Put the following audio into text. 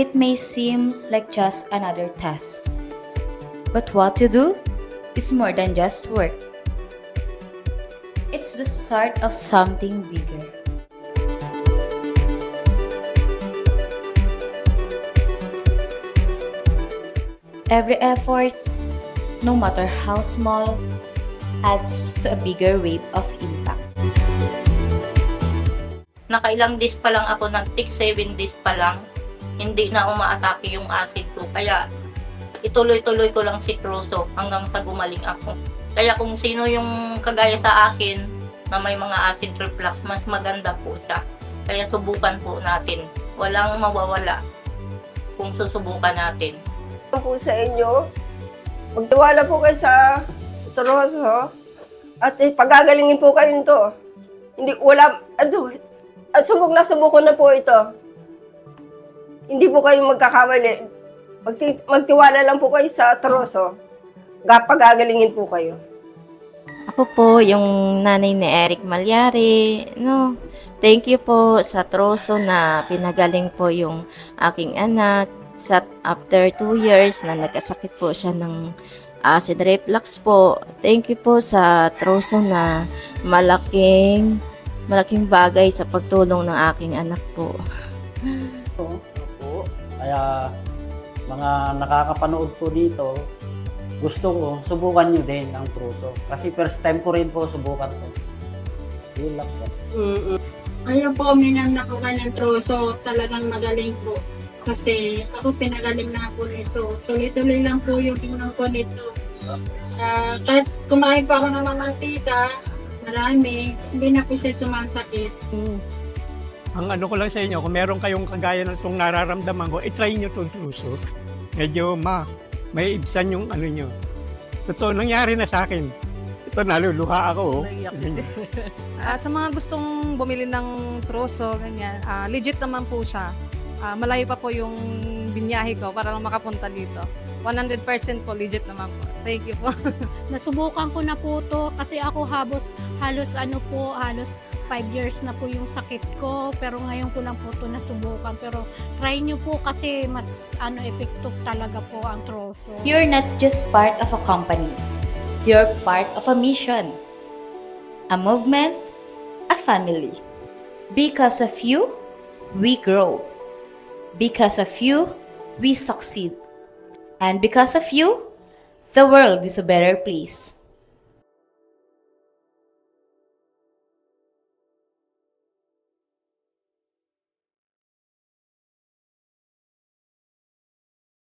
It may seem like just another task, but what you do is more than just work. It's the start of something bigger. Every effort, no matter how small, adds to a bigger wave of impact. Nakailang days pa lang ako, nag-take 7 days pa lang, hindi na umaatake yung acid ko. Kaya ituloy-tuloy ko lang si Troso hanggang sa gumaling ako. Kaya kung sino yung kagaya sa akin na may mga acid reflux, mas maganda po siya. Kaya subukan po natin. Walang mawawala kung susubukan natin. Po sa inyo, magtiwala po kayo sa Troso at pagagalingin po kayo nito. Hindi, wala, at subok na subok ko na po ito. Hindi po kayo magkakamali. Magtiwala lang po kayo sa Troso. Pagagalingin po kayo. Ako po, yung nanay ni Eric Malyari, no. Thank you po sa Troso na pinagaling po yung aking anak. After 2 years na nagkasakit po siya ng acid reflux po. Thank you po sa Troso na malaking bagay sa pagtulong ng aking anak po. Opo. Kaya mga nakakapanood po dito, gusto ko subukan nyo din ang Troso. Kasi first time ko rin po subukan po. Yun lang po. Ayun po, minamnak ko ng Troso. Talagang magaling po. Kasi ako pinagaling na po nito. Tuloy-tuloy lang po yung inom ko nito. Kahit kumain pa ako ng mantika, marami, hindi na po siya sumasakit. Ang ano ko lang sa inyo, kung meron kayong kagaya ng itong nararamdaman ko, i-try nyo itong Troso. Medyo may ibsan yung ano nyo. Totoo, nangyari na sa akin. Ito, naluluha ako. Sa mga gustong bumili ng Troso, ganyan, legit naman po siya. Malayo pa po yung binyahe ko para lang makapunta dito. 100% po, legit naman po. Thank you po. Nasubukan ko na po to kasi ako halos 5 years na po yung sakit ko, pero ngayon ko lang po to nasubukan. Pero try nyo po kasi mas epekto talaga po ang Troso. You're not just part of a company. You're part of a mission, a movement, a family. Because of you, we grow. Because of you, we succeed. And because of you, the world is a better place.